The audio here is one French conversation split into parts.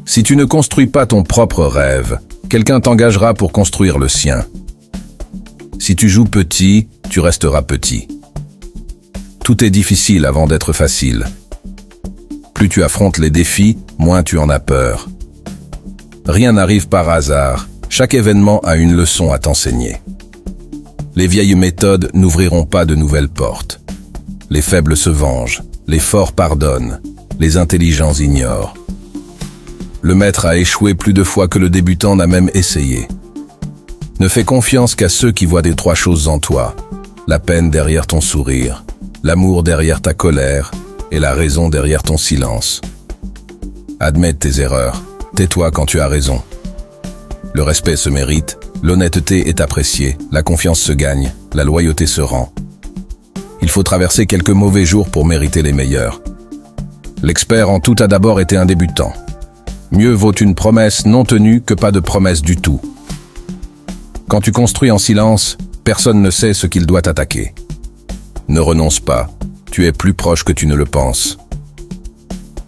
Si tu ne construis pas ton propre rêve, quelqu'un t'engagera pour construire le sien. Si tu joues petit, tu resteras petit. Tout est difficile avant d'être facile. Plus tu affrontes les défis, moins tu en as peur. Rien n'arrive par hasard, chaque événement a une leçon à t'enseigner. Les vieilles méthodes n'ouvriront pas de nouvelles portes. Les faibles se vengent, les forts pardonnent, les intelligents ignorent. Le maître a échoué plus de fois que le débutant n'a même essayé. Ne fais confiance qu'à ceux qui voient des trois choses en toi: la peine derrière ton sourire, l'amour derrière ta colère et la raison derrière ton silence. Admets tes erreurs, tais-toi quand tu as raison. Le respect se mérite, l'honnêteté est appréciée, la confiance se gagne, la loyauté se rend. Il faut traverser quelques mauvais jours pour mériter les meilleurs. L'expert en tout a d'abord été un débutant. Mieux vaut une promesse non tenue que pas de promesse du tout. Quand tu construis en silence, personne ne sait ce qu'il doit attaquer. Ne renonce pas, tu es plus proche que tu ne le penses.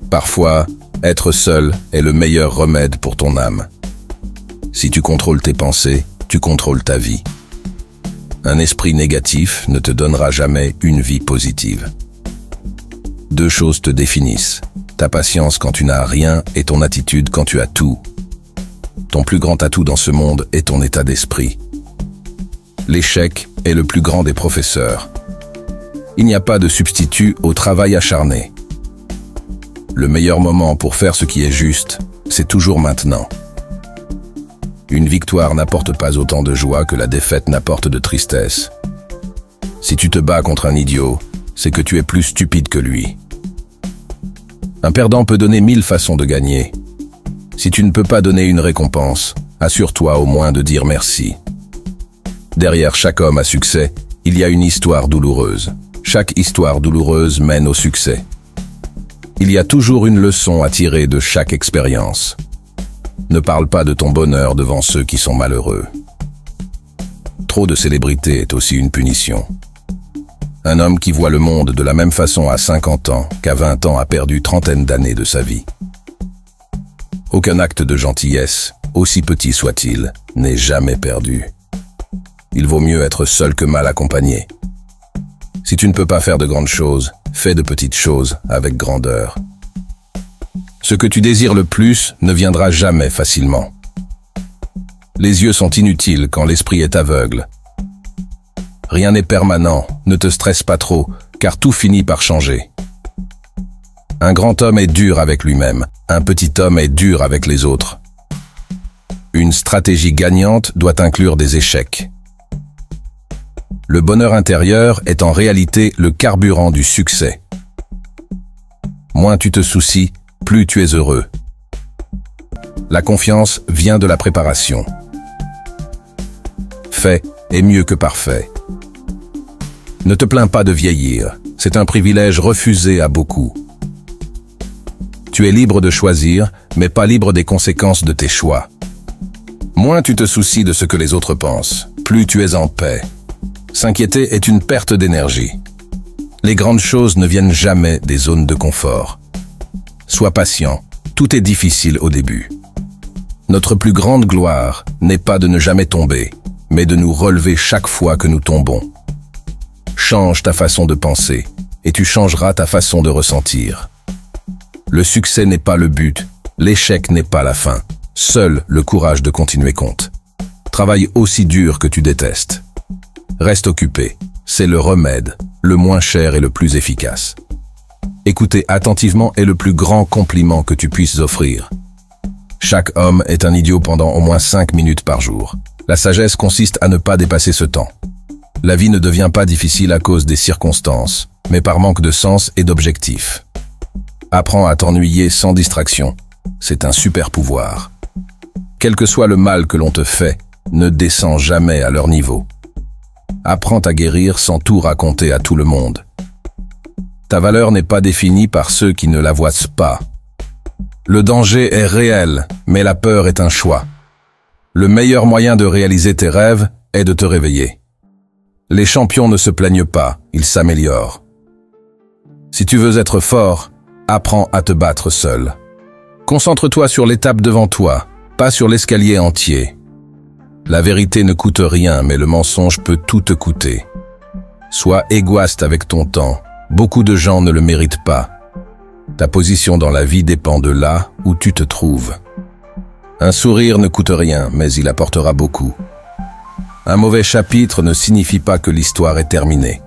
Parfois, être seul est le meilleur remède pour ton âme. Si tu contrôles tes pensées, tu contrôles ta vie. Un esprit négatif ne te donnera jamais une vie positive. Deux choses te définissent: ta patience quand tu n'as rien et ton attitude quand tu as tout. Ton plus grand atout dans ce monde est ton état d'esprit. L'échec est le plus grand des professeurs. Il n'y a pas de substitut au travail acharné. Le meilleur moment pour faire ce qui est juste, c'est toujours maintenant. Une victoire n'apporte pas autant de joie que la défaite n'apporte de tristesse. Si tu te bats contre un idiot, c'est que tu es plus stupide que lui. Un perdant peut donner 1000 façons de gagner. Si tu ne peux pas donner une récompense, assure-toi au moins de dire merci. Derrière chaque homme à succès, il y a une histoire douloureuse. Chaque histoire douloureuse mène au succès. Il y a toujours une leçon à tirer de chaque expérience. Ne parle pas de ton bonheur devant ceux qui sont malheureux. Trop de célébrité est aussi une punition. Un homme qui voit le monde de la même façon à 50 ans qu'à 20 ans a perdu trentaine d'années de sa vie. Aucun acte de gentillesse, aussi petit soit-il, n'est jamais perdu. Il vaut mieux être seul que mal accompagné. Si tu ne peux pas faire de grandes choses, fais de petites choses avec grandeur. Ce que tu désires le plus ne viendra jamais facilement. Les yeux sont inutiles quand l'esprit est aveugle. Rien n'est permanent, ne te stresse pas trop, car tout finit par changer. Un grand homme est dur avec lui-même, un petit homme est dur avec les autres. Une stratégie gagnante doit inclure des échecs. Le bonheur intérieur est en réalité le carburant du succès. Moins tu te soucies, plus tu es heureux. La confiance vient de la préparation. Fait est mieux que parfait. Ne te plains pas de vieillir, c'est un privilège refusé à beaucoup. Tu es libre de choisir, mais pas libre des conséquences de tes choix. Moins tu te soucies de ce que les autres pensent, plus tu es en paix. S'inquiéter est une perte d'énergie. Les grandes choses ne viennent jamais des zones de confort. Sois patient, tout est difficile au début. Notre plus grande gloire n'est pas de ne jamais tomber, mais de nous relever chaque fois que nous tombons. Change ta façon de penser, et tu changeras ta façon de ressentir. Le succès n'est pas le but, l'échec n'est pas la fin. Seul le courage de continuer compte. Travaille aussi dur que tu détestes. Reste occupé, c'est le remède, le moins cher et le plus efficace. Écouter attentivement est le plus grand compliment que tu puisses offrir. Chaque homme est un idiot pendant au moins 5 minutes par jour. La sagesse consiste à ne pas dépasser ce temps. La vie ne devient pas difficile à cause des circonstances, mais par manque de sens et d'objectif. Apprends à t'ennuyer sans distraction. C'est un super pouvoir. Quel que soit le mal que l'on te fait, ne descends jamais à leur niveau. Apprends à guérir sans tout raconter à tout le monde. Ta valeur n'est pas définie par ceux qui ne la voient pas. Le danger est réel, mais la peur est un choix. Le meilleur moyen de réaliser tes rêves est de te réveiller. Les champions ne se plaignent pas, ils s'améliorent. Si tu veux être fort, apprends à te battre seul. Concentre-toi sur l'étape devant toi, pas sur l'escalier entier. La vérité ne coûte rien, mais le mensonge peut tout te coûter. Sois égoïste avec ton temps. Beaucoup de gens ne le méritent pas. Ta position dans la vie dépend de là où tu te trouves. Un sourire ne coûte rien, mais il apportera beaucoup. Un mauvais chapitre ne signifie pas que l'histoire est terminée.